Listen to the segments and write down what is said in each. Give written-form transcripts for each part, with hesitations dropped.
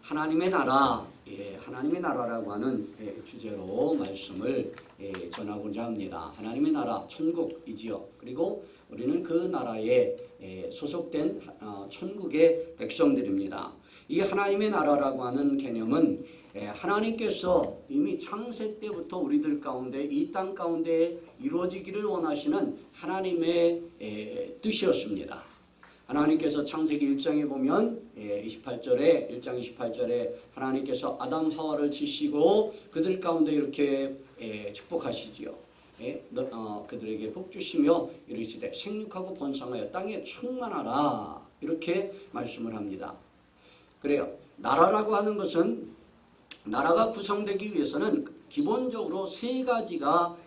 하나님의 나라, 하나님의 나라라고 하는 주제로 말씀을 전하고자 합니다. 하나님의 나라, 천국이지요. 그리고 우리는 그 나라에 소속된 천국의 백성들입니다. 이 하나님의 나라라고 하는 개념은 하나님께서 이미 창세 때부터 우리들 가운데 이 땅 가운데 이루어지기를 원하시는 하나님의 뜻이었습니다. 하나님께서 창세기 1장에 보면 1장 28절에 하나님께서 아담 하와를 지시고 그들 가운데 이렇게 축복하시지요. 그들에게 복 주시며 이르시되 생육하고 번성하여 땅에 충만하라 이렇게 말씀을 합니다. 그래요. 나라라고 하는 것은 나라가 구성되기 위해서는 기본적으로 세 가지가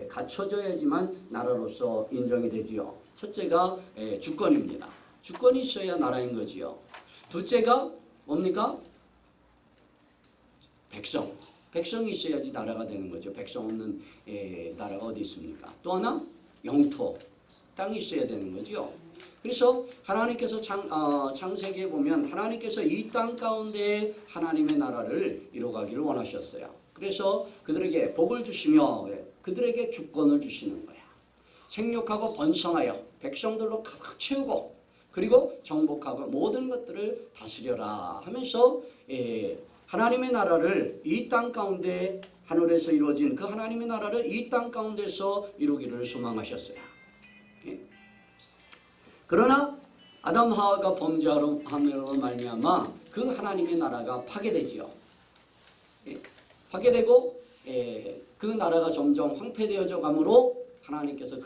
갖춰져야지만 나라로서 인정이 되지요. 첫째가 주권입니다. 주권이 있어야 나라인 거지요. 둘째가 뭡니까? 백성. 백성이 있어야지 나라가 되는 거죠. 백성 없는 나라가 어디 있습니까? 또 하나 영토. 땅이 있어야 되는 거죠. 그래서 하나님께서 창세기에 보면 하나님께서 이 땅 가운데 하나님의 나라를 이루어가기를 원하셨어요. 그래서 그들에게 복을 주시며 그들에게 주권을 주시는 거야. 생육하고 번성하여 백성들로 가득 채우고 그리고 정복하고 모든 것들을 다스려라 하면서 하나님의 나라를 이 땅 가운데 하늘에서 이루어진 그 하나님의 나라를 이 땅 가운데서 이루기를 소망하셨어요. 그러나 아담 하와가 범죄함으로 말미암아 그 하나님의 나라가 파괴되지요. 파괴되고 그 나라가 점점 황폐되어져 가므로 하나님께서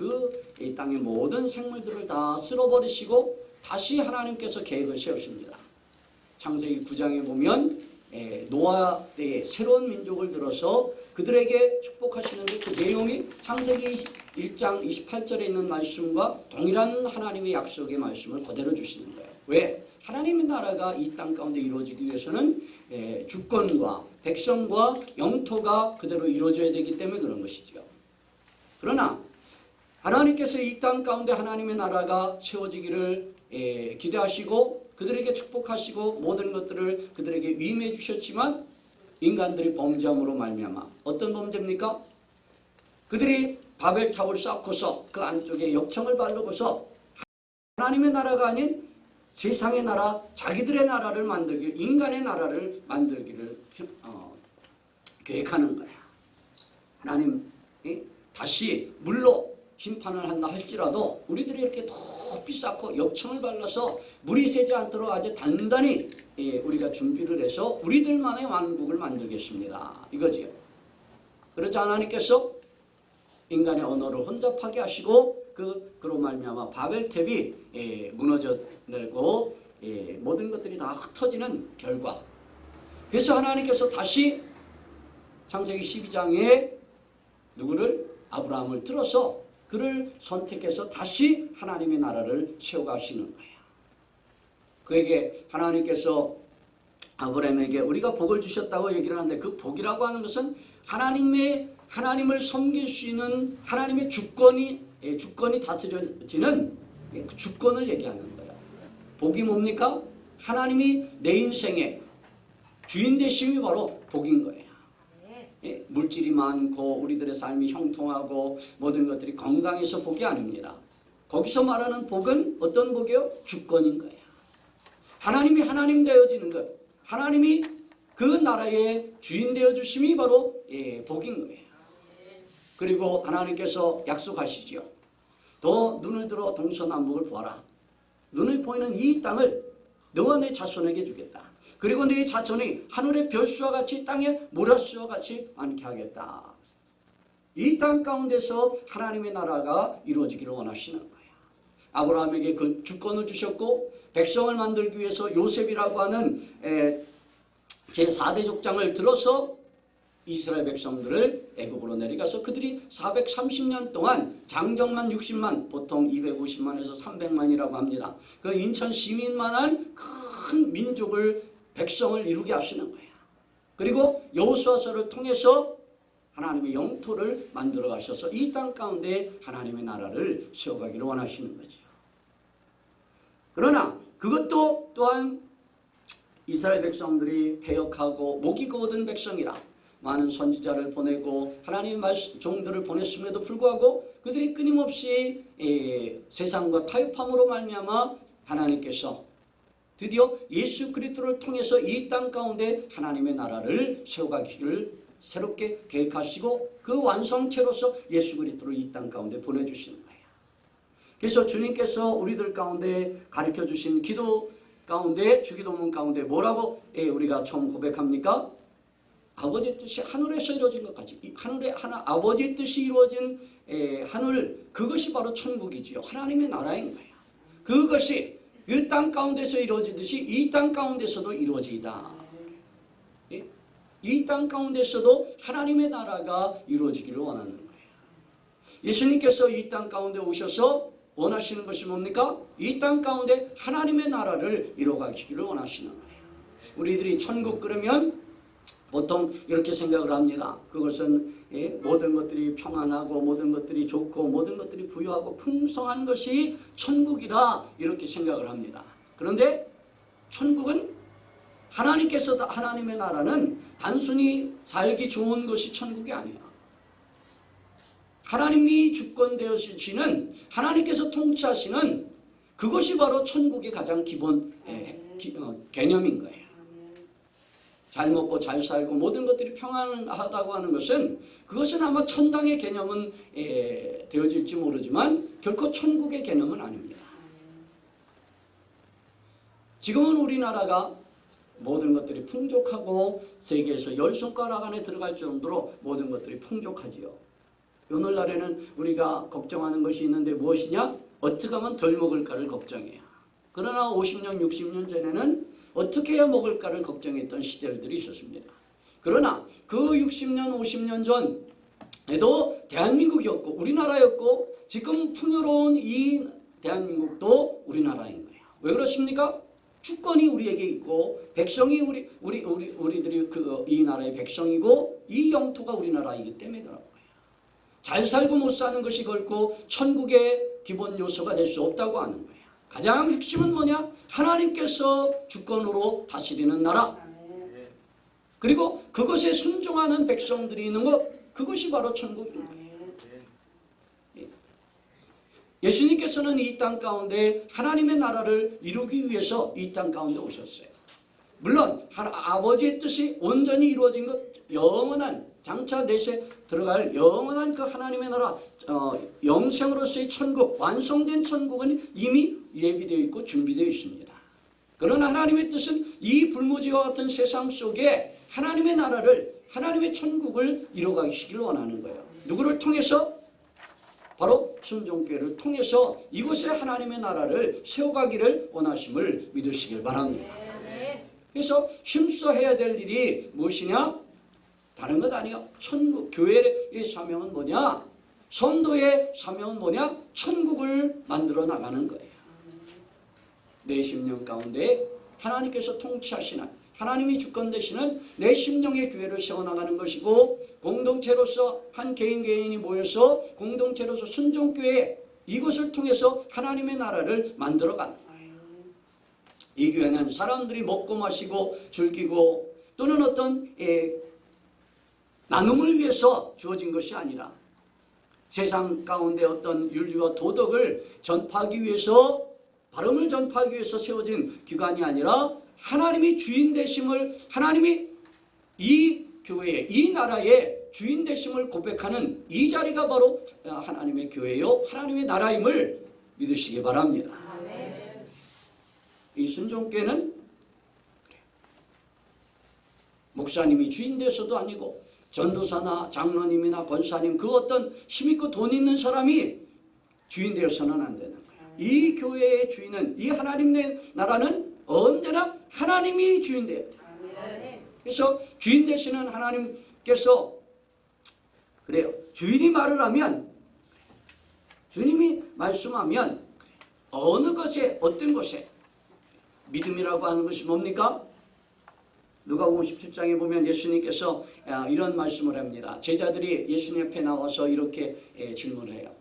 이 땅의 모든 생물들을 다 쓸어버리시고 다시 하나님께서 계획을 세우십니다. 창세기 9장에 보면 노아 때에 새로운 민족을 들어서 그들에게 축복하시는데 그 내용이 창세기 1장 28절에 있는 말씀과 동일한 하나님의 약속의 말씀을 그대로 주시는 거예요. 왜? 하나님의 나라가 이 땅 가운데 이루어지기 위해서는 주권과 백성과 영토가 그대로 이루어져야 되기 때문에 그런 것이죠. 그러나 하나님께서 이 땅 가운데 하나님의 나라가 세워지기를 기대하시고 그들에게 축복하시고 모든 것들을 그들에게 위임해 주셨지만 인간들이 범죄함으로 말미암아 어떤 범죄입니까? 그들이 바벨탑을 쌓고서 그 안쪽에 역청을 바르고서 하나님의 나라가 아닌 세상의 나라, 자기들의 나라를 만들기, 인간의 나라를 만들기를 계획하는 거야. 하나님이 다시 물로 심판을 한다 할지라도 우리들이 이렇게 높이 쌓고 역청을 발라서 물이 새지 않도록 아주 단단히 우리가 준비를 해서 우리들만의 왕국을 만들겠습니다. 이거지요. 그러자 하나님께서 인간의 언어를 혼잡하게 하시고 그로 말미암아 바벨탑이 무너져 내고 모든 것들이 다 흩어지는 결과. 그래서 하나님께서 다시 창세기 12장에 누구를? 아브라함을 들어서 그를 선택해서 다시 하나님의 나라를 세워가시는 거예요. 그에게 하나님께서 아브라함에게 우리가 복을 주셨다고 얘기를 하는데 그 복이라고 하는 것은 하나님을 섬길 수 있는 하나님의 주권이 다스려지는 그 주권을 얘기하는 거예요. 복이 뭡니까? 하나님이 내 인생의 주인 되심이 바로 복인 거예요. 물질이 많고 우리들의 삶이 형통하고 모든 것들이 건강해서 복이 아닙니다. 거기서 말하는 복은 어떤 복이요? 주권인 거예요. 하나님이 하나님 되어지는 것, 하나님이 그 나라의 주인 되어주심이 바로 복인 거예요. 그리고 하나님께서 약속하시지요. 너 눈을 들어 동서남북을 보아라. 눈에 보이는 이 땅을 너와 내 자손에게 주겠다. 그리고 네 자손이 하늘의 별수와 같이 땅의 모라수와 같이 많게 하겠다. 이 땅 가운데서 하나님의 나라가 이루어지기를 원하시는 거예요. 아브라함에게 그 주권을 주셨고 백성을 만들기 위해서 요셉이라고 하는 제4대 족장을 들어서 이스라엘 백성들을 애굽으로 내려가서 그들이 430년 동안 장정만 60만, 보통 250만에서 300만이라고 합니다. 그 인천 시민만한 큰 민족을 백성을 이루게 하시는 거예요. 그리고 여호수아서를 통해서 하나님의 영토를 만들어 가셔서 이 땅 가운데 하나님의 나라를 세워가기를 원하시는 거죠. 그러나 그것도 또한 이스라엘 백성들이 패역하고 목이 거든 백성이라 많은 선지자를 보내고 하나님의 종들을 보냈음에도 불구하고 그들이 끊임없이 세상과 타협함으로 말미암아 하나님께서 드디어 예수 그리스도를 통해서 이 땅 가운데 하나님의 나라를 세워가기를 새롭게 계획하시고 그 완성체로서 예수 그리스도를 이 땅 가운데 보내주시는 거예요. 그래서 주님께서 우리들 가운데 가르쳐주신 기도 가운데 주기도문 가운데 뭐라고 우리가 처음 고백합니까? 아버지의 뜻이 하늘에서 이루어진 것까지 하늘에 아버지의 뜻이 이루어진 하늘 그것이 바로 천국이지요. 하나님의 나라인 거예요. 그것이 그 땅 가운데서 이루어지듯이 이 땅 가운데서도 이루어지이다. 이 땅 가운데서도 하나님의 나라가 이루어지기를 원하는 거예요. 예수님께서 이 땅 가운데 오셔서 원하시는 것이 뭡니까? 이 땅 가운데 하나님의 나라를 이루어가기를 원하시는 거예요. 우리들이 천국 그러면 보통 이렇게 생각을 합니다. 그것은 모든 것들이 평안하고 모든 것들이 좋고 모든 것들이 부유하고 풍성한 것이 천국이다 이렇게 생각을 합니다. 그런데 천국은 하나님의 나라는 단순히 살기 좋은 것이 천국이 아니에요. 하나님이 주권되시는 하나님께서 통치하시는 그것이 바로 천국의 가장 기본 개념인 거예요. 잘 먹고 잘 살고 모든 것들이 평안하다고 하는 것은 그것은 아마 천당의 개념은 되어질지 모르지만 결코 천국의 개념은 아닙니다. 지금은 우리나라가 모든 것들이 풍족하고 세계에서 10손가락 안에 들어갈 정도로 모든 것들이 풍족하지요. 오늘날에는 우리가 걱정하는 것이 있는데 무엇이냐? 어떻게 하면 덜 먹을까를 걱정해요. 그러나 50년, 60년 전에는 어떻게 해야 먹을까를 걱정했던 시절들이 있었습니다. 그러나 그 60년, 50년 전에도 대한민국이었고 우리나라였고 지금 풍요로운 이 대한민국도 우리나라인 거예요. 왜 그렇습니까? 주권이 우리에게 있고 백성이 우리들이 이 나라의 백성이고 이 영토가 우리나라이기 때문에 그런 거예요. 잘 살고 못 사는 것이 결코 천국의 기본 요소가 될 수 없다고 하는 거예요. 가장 핵심은 뭐냐? 하나님께서 주권으로 다스리는 나라. 그리고 그것에 순종하는 백성들이 있는 것, 그것이 바로 천국인 거예요. 예수님께서는 이 땅 가운데 하나님의 나라를 이루기 위해서 이 땅 가운데 오셨어요. 물론 아버지의 뜻이 온전히 이루어진 것, 영원한 장차 내세 들어갈 영원한 그 하나님의 나라, 영생으로서의 천국, 완성된 천국은 이미 예비되어 있고 준비되어 있습니다. 그러나 하나님의 뜻은 이 불무지와 같은 세상 속에 하나님의 나라를, 하나님의 천국을 이루어가시기를 원하는 거예요. 누구를 통해서? 바로 순종교회를 통해서 이곳에 하나님의 나라를 세워가기를 원하심을 믿으시길 바랍니다. 그래서 힘써 해야 될 일이 무엇이냐? 다른 것 아니에요. 천국, 교회의 사명은 뭐냐? 선도의 사명은 뭐냐? 천국을 만들어 나가는 거예요. 내 심령 가운데 하나님께서 통치하시는, 하나님이 주권 되시는 내 심령의 교회를 세워나가는 것이고, 공동체로서 한 개인이 모여서 공동체로서 순종교회, 이것을 통해서 하나님의 나라를 만들어가는 거예요. 이 교회는 사람들이 먹고 마시고 즐기고 또는 어떤 나눔을 위해서 주어진 것이 아니라 세상 가운데 어떤 윤리와 도덕을 전파하기 위해서, 발음을 전파하기 위해서 세워진 기관이 아니라 하나님이 주인 되심을, 하나님이 이 교회에, 이 나라의 주인 되심을 고백하는 이 자리가 바로 하나님의 교회요, 하나님의 나라임을 믿으시기 바랍니다. 아멘. 이 순종교회는 목사님이 주인 되어서도 아니고 전도사나 장로님이나 권사님, 그 어떤 힘있고 돈 있는 사람이 주인 되어서는 안 되는 거예요. 이 교회의 주인은, 이 하나님의 나라는 언제나 하나님이 주인 되어야 돼요. 그래서 주인 되시는 하나님께서 그래요. 주인이 말을 하면, 주님이 말씀하면 어느 것에, 어떤 것에, 믿음이라고 하는 것이 뭡니까? 누가복음 17장에 보면 예수님께서 이런 말씀을 합니다. 제자들이 예수님 앞에 나와서 이렇게 질문을 해요.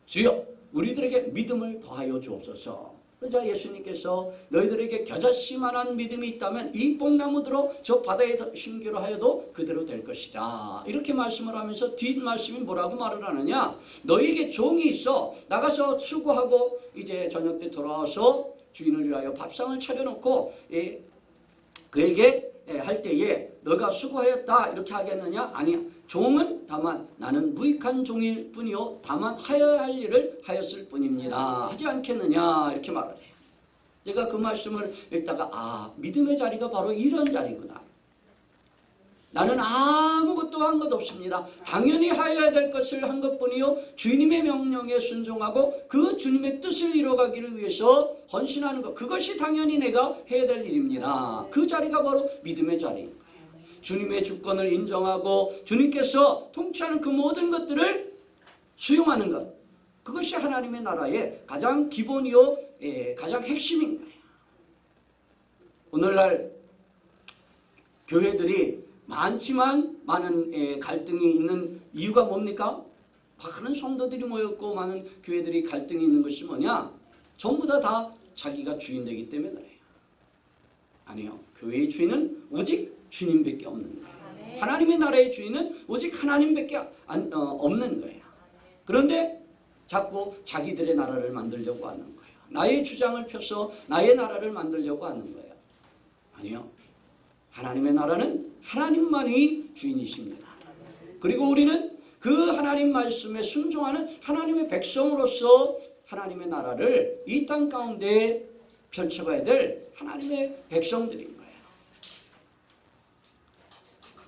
주여, 우리들에게 믿음을 더하여 주옵소서. 그러자 예수님께서 너희들에게 겨자씨만한 믿음이 있다면 이 뽕나무들로 저 바다에 심기로 하여도 그대로 될 것이다. 이렇게 말씀을 하면서 뒷말씀이 뭐라고 말을 하느냐? 너희에게 종이 있어 나가서 수고하고 이제 저녁 때 돌아와서 주인을 위하여 밥상을 차려놓고 그에게 할 때에 너가 수고하였다 이렇게 하겠느냐? 아니야. 종은 다만 나는 무익한 종일 뿐이요 다만 하여야 할 일을 하였을 뿐입니다. 하지 않겠느냐 이렇게 말을 해요. 제가 그 말씀을 읽다가 믿음의 자리가 바로 이런 자리구나. 나는 아무것도 한 것 없습니다. 당연히 하여야 될 것을 한 것뿐이요 주님의 명령에 순종하고 그 주님의 뜻을 이뤄가기를 위해서 헌신하는 것, 그것이 당연히 내가 해야 될 일입니다. 그 자리가 바로 믿음의 자리인 거예요. 주님의 주권을 인정하고 주님께서 통치하는 그 모든 것들을 수용하는 것, 그것이 하나님의 나라의 가장 기본이요 가장 핵심인 거예요. 오늘날 교회들이 많지만 많은 갈등이 있는 이유가 뭡니까? 많은 성도들이 모였고 많은 교회들이 갈등이 있는 것이 뭐냐? 전부 다 자기가 주인 되기 때문에 그래요. 아니요. 교회의 주인은 오직 주님밖에 없는 거예요. 하나님의 나라의 주인은 오직 하나님밖에 없는 거예요. 그런데 자꾸 자기들의 나라를 만들려고 하는 거예요. 나의 주장을 펴서 나의 나라를 만들려고 하는 거예요. 아니요. 하나님의 나라는 하나님만이 주인이십니다. 그리고 우리는 그 하나님 말씀에 순종하는 하나님의 백성으로서 하나님의 나라를 이 땅 가운데 펼쳐가야 될 하나님의 백성들인 거예요.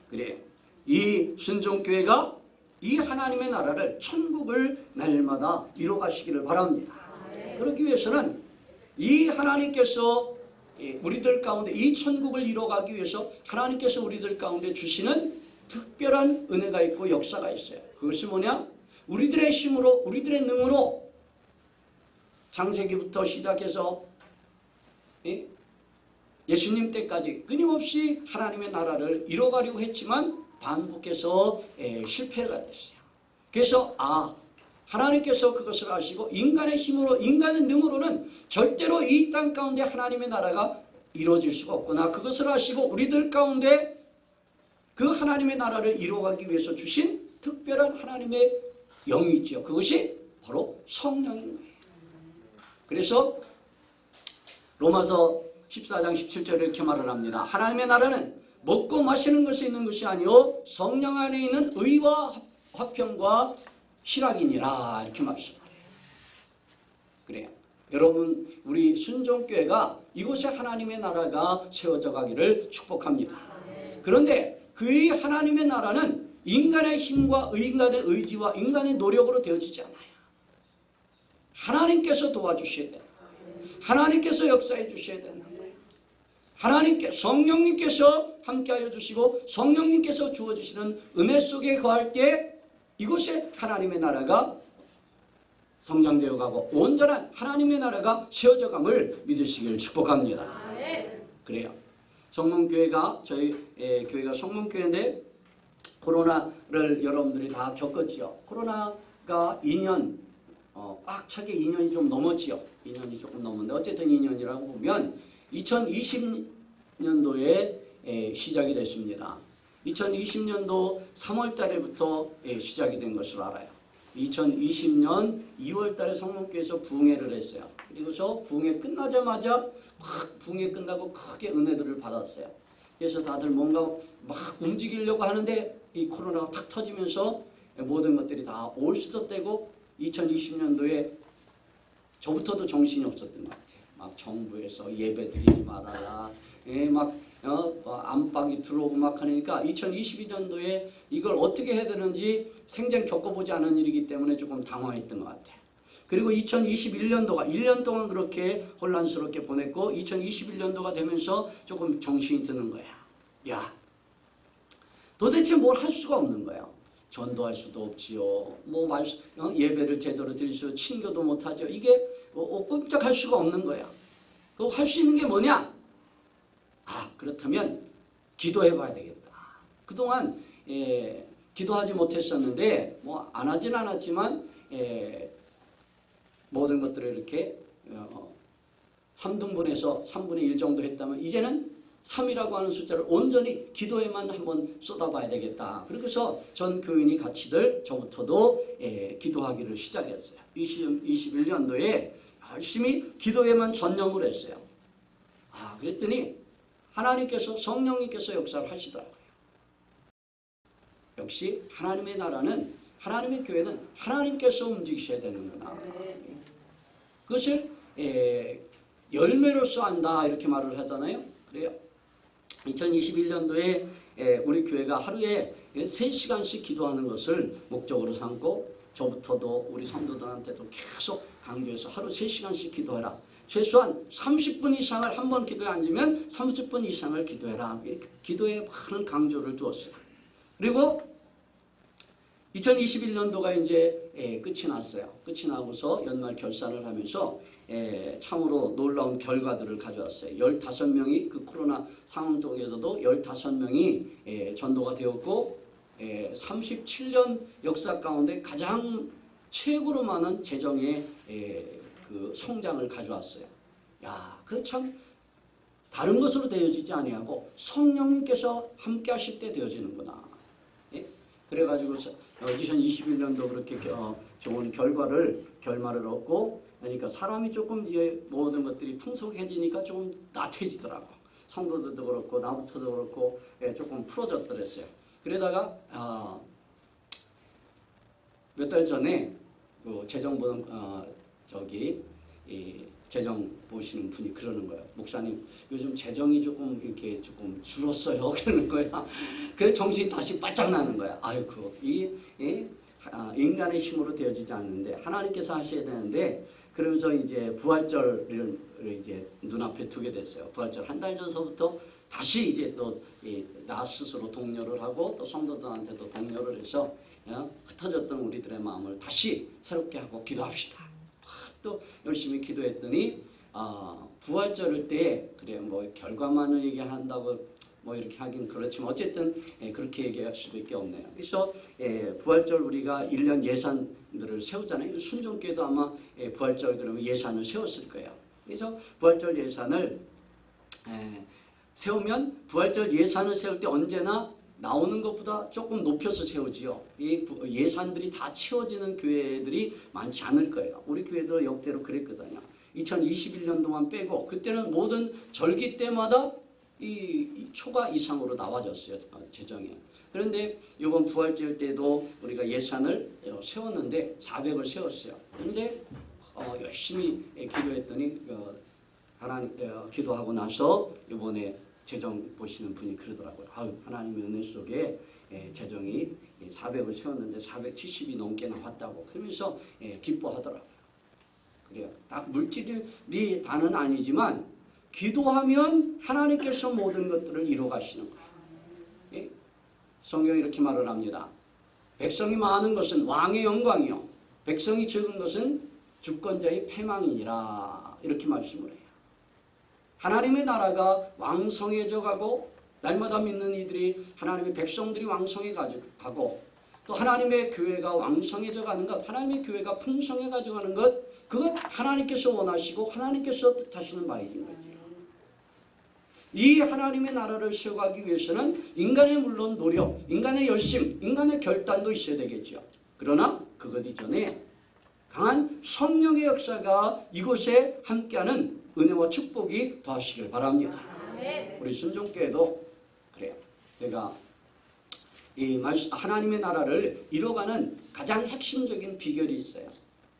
그래요. 이 순종교회가 이 하나님의 나라를 천국을 날마다 이뤄가시기를 바랍니다. 그러기 위해서는 이 하나님께서 우리들 가운데 이 천국을 이뤄가기 위해서 하나님께서 우리들 가운데 주시는 특별한 은혜가 있고 역사가 있어요. 그것이 뭐냐? 우리들의 힘으로 우리들의 능으로 창세기부터 시작해서 예수님 때까지 끊임없이 하나님의 나라를 이뤄가려고 했지만 반복해서 실패가 됐어요. 그래서 하나님께서 그것을 아시고 인간의 힘으로 인간의 능으로는 절대로 이 땅 가운데 하나님의 나라가 이루어질 수가 없구나. 그것을 아시고 우리들 가운데 그 하나님의 나라를 이루어가기 위해서 주신 특별한 하나님의 영이 있죠. 그것이 바로 성령인 거예요. 그래서 로마서 14장 17절에 이렇게 말을 합니다. 하나님의 나라는 먹고 마시는 것이 있는 것이 아니요 성령 안에 있는 의와 화평과 실학이니라 이렇게 말씀해요. 그래요. 여러분 우리 순종교회가 이곳에 하나님의 나라가 세워져 가기를 축복합니다. 그런데 그 하나님의 나라는 인간의 힘과 인간의 의지와 인간의 노력으로 되어지지 않아요. 하나님께서 도와주셔야 돼요. 하나님께서 역사해 주셔야 된다. 성령님께서 함께하여 주시고 성령님께서 주어주시는 은혜 속에 거할 때 이곳에 하나님의 나라가 성장되어 가고 온전한 하나님의 나라가 세워져감을 믿으시길 축복합니다. 그래요. 성문교회가 저희 교회가 성문교회인데 코로나를 여러분들이 다 겪었지요. 코로나가 2년 꽉 차게 2년이 좀 넘었지요. 2년이 조금 넘었는데 어쨌든 2년이라고 보면 2020년도에 시작이 됐습니다. 2020년도 3월 달에부터 시작이 된 것으로 알아요. 2020년 2월 달에 성문교회에서 부흥회를 했어요. 그리고서 부흥회 끝나자마자 막 부흥회 끝나고 크게 은혜들을 받았어요. 그래서 다들 뭔가 막 움직이려고 하는데 이 코로나가 탁 터지면서 모든 것들이 다 올 수도 되고 2020년도에 저부터도 정신이 없었던 것 같아요. 막 정부에서 예배 드리지 말아라. 막 안팎이 들어오고 막 하니까 2022년도에 이걸 어떻게 해야 되는지 생전 겪어보지 않은 일이기 때문에 조금 당황했던 것 같아요. 그리고 2021년도가 1년 동안 그렇게 혼란스럽게 보냈고 2021년도가 되면서 조금 정신이 드는 거야. 야, 도대체 뭘 할 수가 없는 거예요. 전도할 수도 없지요. 예배를 제대로 드릴 수 친교도 못하죠. 이게 꼼짝할 수가 없는 거야. 그 할 수 있는 게 뭐냐? 그렇다면 기도해 봐야 되겠다. 그동안 기도하지 못했었는데 안 하진 않았지만 모든 것들을 이렇게 3등분해서 3분의 1 정도 했다면 이제는 3이라고 하는 숫자를 온전히 기도에만 한번 쏟아봐야 되겠다. 그래서 전 교인이 같이들 저부터도 기도하기를 시작했어요. 21년도에 열심히 기도에만 전념을 했어요. 그랬더니 하나님께서 성령님께서 역사를 하시더라고요. 역시 하나님의 나라는 하나님의 교회는 하나님께서 움직이셔야 되는구나. 그것을 열매로서 한다 이렇게 말을 하잖아요. 그래요. 2021년도에 우리 교회가 하루에 3시간씩 기도하는 것을 목적으로 삼고 저부터도 우리 성도들한테도 계속 강조해서 하루 3시간씩 기도해라. 최소한 30분 이상을 한 번 기도에 앉으면 30분 이상을 기도해라. 기도에 많은 강조를 두었어요. 그리고 2021년도가 이제 끝이 났어요. 끝이 나고서 연말 결산을 하면서 참으로 놀라운 결과들을 가져왔어요. 15명이 그 코로나 상황 속에서도 15명이 전도가 되었고 37년 역사 가운데 가장 최고로 많은 재정의 그 성장을 가져왔어요. 그 참 다른 것으로 되어지지 아니하고 성령님께서 함께 하실 때 되어지는구나. 그래가지고 2021년도 그렇게 좋은 결말을 얻고 그러니까 사람이 조금 이제 모든 것들이 풍성해지니까 조금 나태해지더라고. 성도들도 그렇고 나부터도 그렇고 조금 풀어졌더랬어요. 그러다가 몇 달 전에 그 재정보는 재정 보시는 분이 그러는 거예요. 목사님, 요즘 재정이 조금 줄었어요. 그러는 거야. 그래서 정신이 다시 바짝 나는 거야. 아이고, 인간의 힘으로 되어지지 않는데 하나님께서 하셔야 되는데 그러면서 이제 부활절을 이제 눈앞에 두게 됐어요. 부활절 한 달 전서부터 다시 이제 또 나 스스로 독려를 하고 또 성도들한테도 독려를 해서 흩어졌던 우리들의 마음을 다시 새롭게 하고 기도합시다. 또 열심히 기도했더니 부활절일 때 그래 뭐 결과만을 얘기한다고 뭐 이렇게 하긴 그렇지만 어쨌든 그렇게 얘기할 수밖에 없네요. 그래서 부활절 우리가 1년 예산들을 세우잖아요. 순종교회도 아마 부활절 그러면 예산을 세웠을 거예요. 그래서 부활절 예산을 세우면 부활절 예산을 세울 때 언제나 나오는 것보다 조금 높여서 세우지요. 이 예산들이 다 채워지는 교회들이 많지 않을 거예요. 우리 교회도 역대로 그랬거든요. 2021년도만 빼고 그때는 모든 절기 때마다 이 초과 이상으로 나와졌어요. 재정이. 그런데 이번 부활절 때도 우리가 예산을 세웠는데 400을 세웠어요. 그런데 열심히 기도했더니 하나님 기도하고 나서 이번에 재정 보시는 분이 그러더라고요. 하나님의 은혜 속에 재정이 400을 세웠는데 470이 넘게 나왔다고 그러면서 기뻐하더라고요. 그래요. 딱 물질이 다는 아니지만 기도하면 하나님께서 모든 것들을 이루어 가시는 거예요. 성경이 이렇게 말을 합니다. 백성이 많은 것은 왕의 영광이요 백성이 적은 것은 주권자의 패망이니라. 이렇게 말씀을 해요. 하나님의 나라가 왕성해져 가고 날마다 믿는 이들이 하나님의 백성들이 왕성해 가고 또 하나님의 교회가 왕성해져 가는 것, 하나님의 교회가 풍성해 가져가는 것, 그것 하나님께서 원하시고 하나님께서 뜻하시는 바이신 거죠. 이 하나님의 나라를 세워가기 위해서는 인간의 물론 노력, 인간의 열심, 인간의 결단도 있어야 되겠죠. 그러나 그것 이전에 강한 성령의 역사가 이곳에 함께하는 은혜와 축복이 더하시길 바랍니다. 우리 순종교회도 그래요. 내가 이 하나님의 나라를 이뤄가는 가장 핵심적인 비결이 있어요.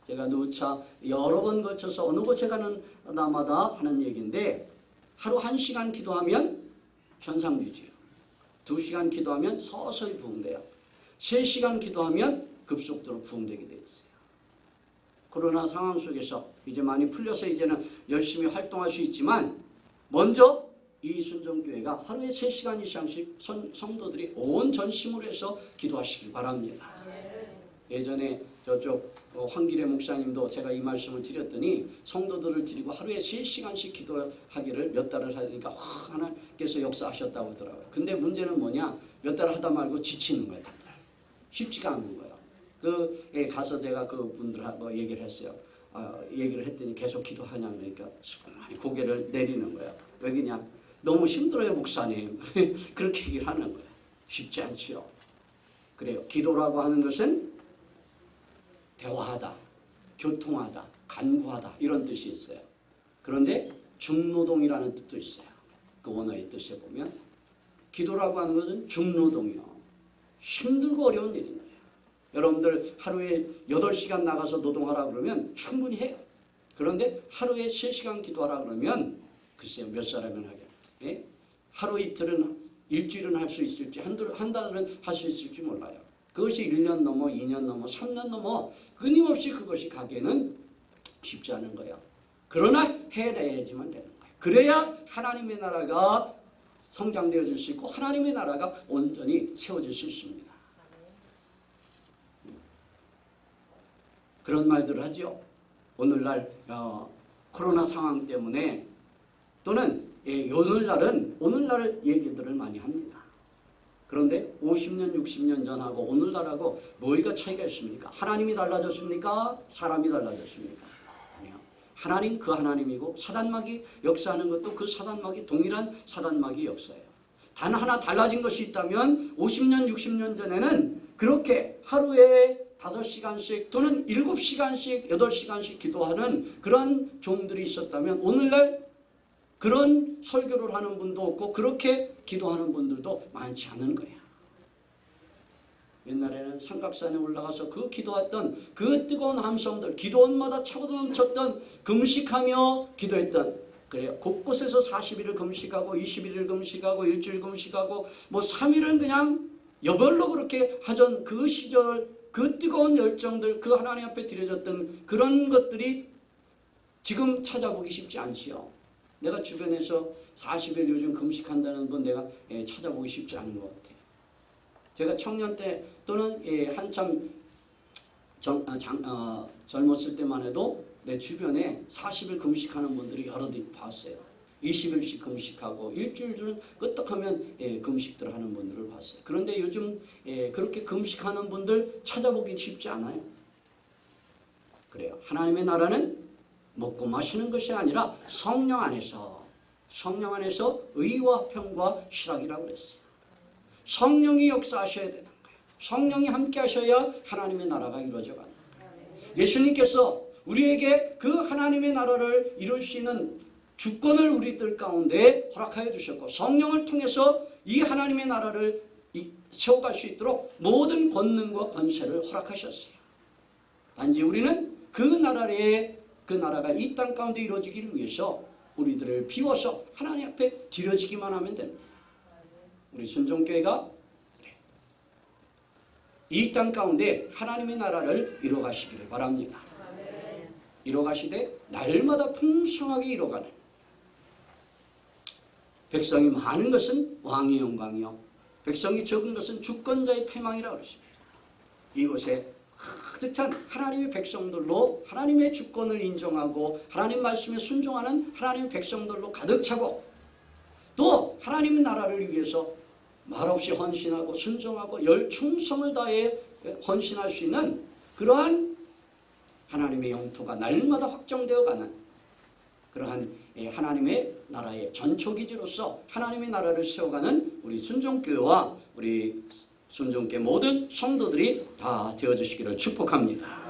제가 누차 여러 번 거쳐서 어느 곳에 가는 나마다 하는 얘기인데 하루 1시간 기도하면 현상유지요. 2시간 기도하면 서서히 부흥돼요. 3시간 기도하면 급속도로 부흥되게 돼 있어요. 코로나 상황 속에서 이제 많이 풀려서 이제는 열심히 활동할 수 있지만 먼저 이 순종교회가 하루에 3시간 이상씩 성도들이 온 전심으로 해서 기도하시길 바랍니다. 예전에 저쪽 황길의 목사님도 제가 이 말씀을 드렸더니 성도들을 드리고 하루에 3시간씩 기도하기를 몇 달을 하니까 하나님께서 역사하셨다고 하더라고요. 근데 문제는 뭐냐? 몇 달 하다 말고 지치는 거예요. 다들. 쉽지가 않은 거예요. 가서 제가 그분들하고 얘기를 했어요. 얘기를 했더니 계속 기도하냐 그러니까 많이 고개를 내리는 거야. 왜 그냥 너무 힘들어요 목사님. 그렇게 얘기를 하는 거야. 쉽지 않지요. 그래요. 기도라고 하는 것은 대화하다, 교통하다, 간구하다 이런 뜻이 있어요. 그런데 중노동이라는 뜻도 있어요. 그 원어의 뜻에 보면 기도라고 하는 것은 중노동이요. 힘들고 어려운 일인 거예요. 여러분들 하루에 8시간 나가서 노동하라 그러면 충분히 해요. 그런데 하루에 3시간 기도하라 그러면 글쎄요 몇 사람은 하게. 예? 하루 이틀은 일주일은 할 수 있을지 한 달은 할 수 있을지 몰라요. 그것이 1년 넘어 2년 넘어 3년 넘어 끊임없이 그것이 가기에는 쉽지 않은 거예요. 그러나 해내야지만 되는 거예요. 그래야 하나님의 나라가 성장되어질 수 있고 하나님의 나라가 온전히 세워질 수 있습니다. 그런 말들을 하죠. 오늘날 코로나 상황 때문에 또는 오늘날 얘기들을 많이 합니다. 그런데 50년, 60년 전하고 오늘날하고 뭐가 차이가 있습니까? 하나님이 달라졌습니까? 사람이 달라졌습니까? 아니요. 하나님 그 하나님이고 사단막이 역사하는 것도 그 사단막이 동일한 사단막이 역사예요. 단 하나 달라진 것이 있다면 50년, 60년 전에는 그렇게 하루에 5시간씩 또는 7시간씩, 8시간씩 기도하는 그런 종들이 있었다면 오늘날 그런 설교를 하는 분도 없고 그렇게 기도하는 분들도 많지 않은 거야. 옛날에는 삼각산에 올라가서 그 기도했던 그 뜨거운 함성들, 기도원마다 차고 넘쳤던 금식하며 기도했던 그래요. 곳곳에서 40일을 금식하고 21일 금식하고 일주일 금식하고 뭐 3일은 그냥 여벌로 그렇게 하던 그 시절 그 뜨거운 열정들 그 하나님 앞에 드려졌던 그런 것들이 지금 찾아보기 쉽지 않지요. 내가 주변에서 40일 요즘 금식한다는 분 내가 찾아보기 쉽지 않은 것 같아요. 제가 청년 때 또는 한참 젊었을 때만 해도 내 주변에 40일 금식하는 분들이 여러 봤어요. 20일씩 금식하고 일주일은 끄떡하면 금식들 하는 분들을 봤어요. 그런데 요즘 그렇게 금식하는 분들 찾아보기 쉽지 않아요. 그래요. 하나님의 나라는 먹고 마시는 것이 아니라 성령 안에서 의와 평과 실학이라고 그랬어요. 성령이 역사하셔야 되는 거예요. 성령이 함께 하셔야 하나님의 나라가 이루어져 가는 거예요. 예수님께서 우리에게 그 하나님의 나라를 이룰 수 있는 주권을 우리들 가운데 허락하여 주셨고 성령을 통해서 이 하나님의 나라를 세워갈 수 있도록 모든 권능과 권세를 허락하셨어요. 단지 우리는 그 나라가 이 땅 가운데 이루어지기를 위해서 우리들을 비워서 하나님 앞에 드려지기만 하면 됩니다. 우리 순종교회가 이 땅 가운데 하나님의 나라를 이뤄가시기를 바랍니다. 이뤄가시되 날마다 풍성하게 이뤄가는 백성이 많은 것은 왕의 영광이요 백성이 적은 것은 주권자의 패망이라고 그랬습니다. 이곳에 가득 찬 하나님의 백성들로 하나님의 주권을 인정하고 하나님 말씀에 순종하는 하나님의 백성들로 가득 차고 또 하나님의 나라를 위해서 말없이 헌신하고 순종하고 열충성을 다해 헌신할 수 있는 그러한 하나님의 영토가 날마다 확정되어 가는 그러한 하나님의 나라의 전초기지로서 하나님의 나라를 세워가는 우리 순종교회와 우리 순종교회 모든 성도들이 다 되어주시기를 축복합니다.